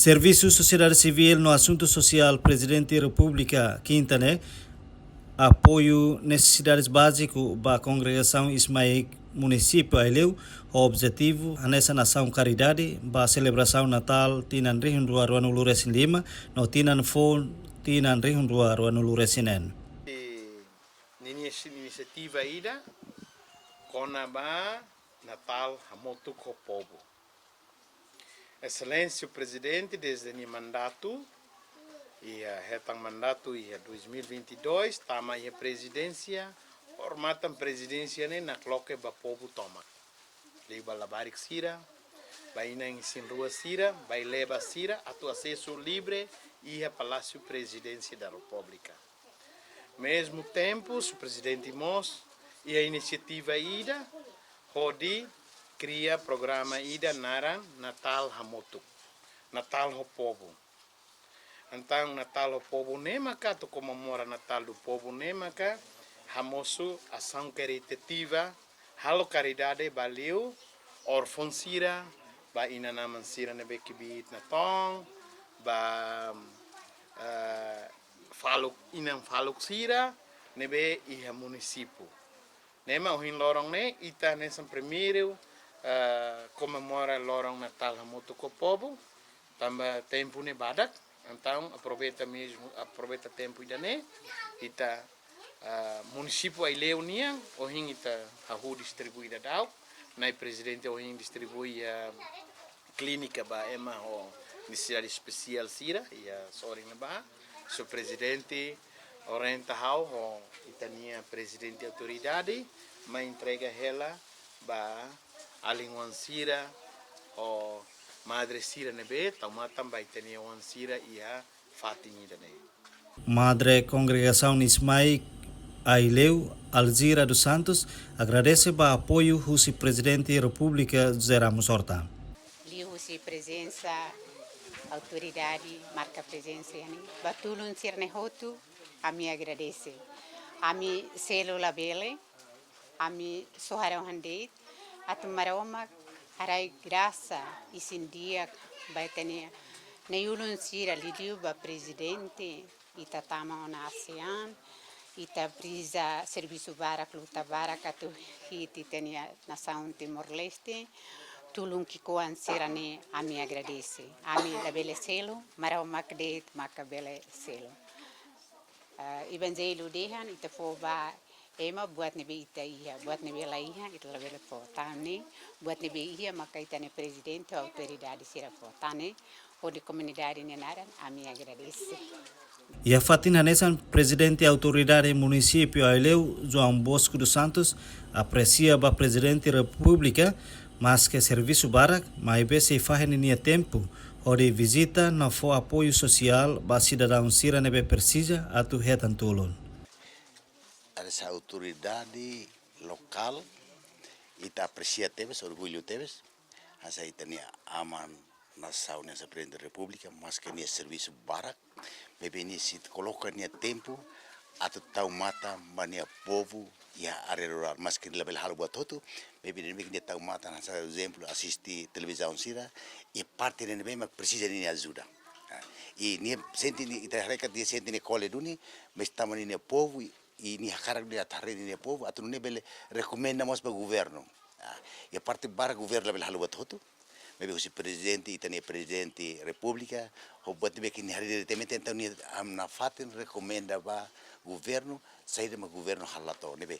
Serviço Sociedade Civil no Assunto Social, Presidente da República, Quintana, apoio necessidades básicas para a congregação Ismael município Aileu, o objetivo nessa nação caridade, para a celebração Natal, tinan rihundua ruano lures Lima, no tinan fon, tinan rihundua ruano lures inen. Iniciativa ida, Conaba Natal Hamotu Kopobo. Excelência o Presidente, desde o mandato, e a mandato e 2022, tama a presidência, formata presidência na cloque ba povo toma. Leva labarik sira, vai na ensin rua sira, vai leva sira, a tu acesso livre e a Palácio Presidência da República. Mesmo tempo, o Presidente Mos e a iniciativa ida, Rodi cria programa ida Nara Natal Hamotu, Natal ho povo. Então, Natal ho povo nemaka, tu comemora Natal do povo nemaka, hamosu ação caritativa, halo caridade baliu, orfon sira, ba inanaman sira nebe kibit na tong, ba faluk inang faluk sira, nebe iha município. Nema ohin lorong ne, ita nesam primeiro, comemora lorong Natal Hamotu ko povo, tamba tempo ne badak, então aproveita tempo ida ne, ita município Aileu niang, ohin ita hahu distribuída dau, nai presidente ohin distribui clínica ba ema ho necessidade especial sira, ia soring na ba, so presidente orienta hau ho itania presidente autoridade, ma entrega ela ba alinguan sira o madre sira nebe, taumatam ba itania wan sira ia fatingi dane. Madre Congregação Ismael Aileu Alzira dos Santos agradece para apoio do Presidente da República José Ramos Horta. Liu-se presença, autoridade, marca presença, batulun sirne hotu, a me agradece. A me célula bele, a me soharão handeit, a tumaroma, harai graça, e sin dia, vai ter neulun sira lidiu ba presidente, itatama na ASEAN, ita brisa serviço barak luta barak atu hiti tenia nação Timor-Leste, tulung kikoan sirane a me agradece. A me labele selo, marau makdet makabele selo. Evangelho dehan ita foba ema buat nebe ita iha, buat nebe la iha ita labele fo tane, buat nebe iha maka ita ne presidente autoridade sira fo tane, o de comunidade nenaran a me agradece. E a Fatina Nessan, presidente da autoridade município Aileu, João Bosco dos Santos, aprecia a presidente da República, mas que serviço barak, mas se faz em tempo, onde visita não for apoio social, para cidadão sira nebe precisa, a tu retan tolon. Essa autoridade local, ita aprecia teves, orgulho teves, essa itania aman nação nessa presidente da República, mas que nia serviço barak, bebe ni se coloca nia tempo, atu tau mata mania povo e a área rural, mas que level halo buat hotu, bebe ni nia tau mata nasa exemplo assistir televisão sira e parte ni bebe precisa ni ajuda. E ni senti ni ita rekat dia senti ni cole duni, mas tamani ni povo e ni hakarak dia tarre ni povo, atu ni bele recomenda mas para governo. E a parte bara governo level halo buat hotu. Maybe si presidente itani presidente república o buat be kini hari diretamente então ni amna fatin recomenda ba governo saída ma governo halato nebe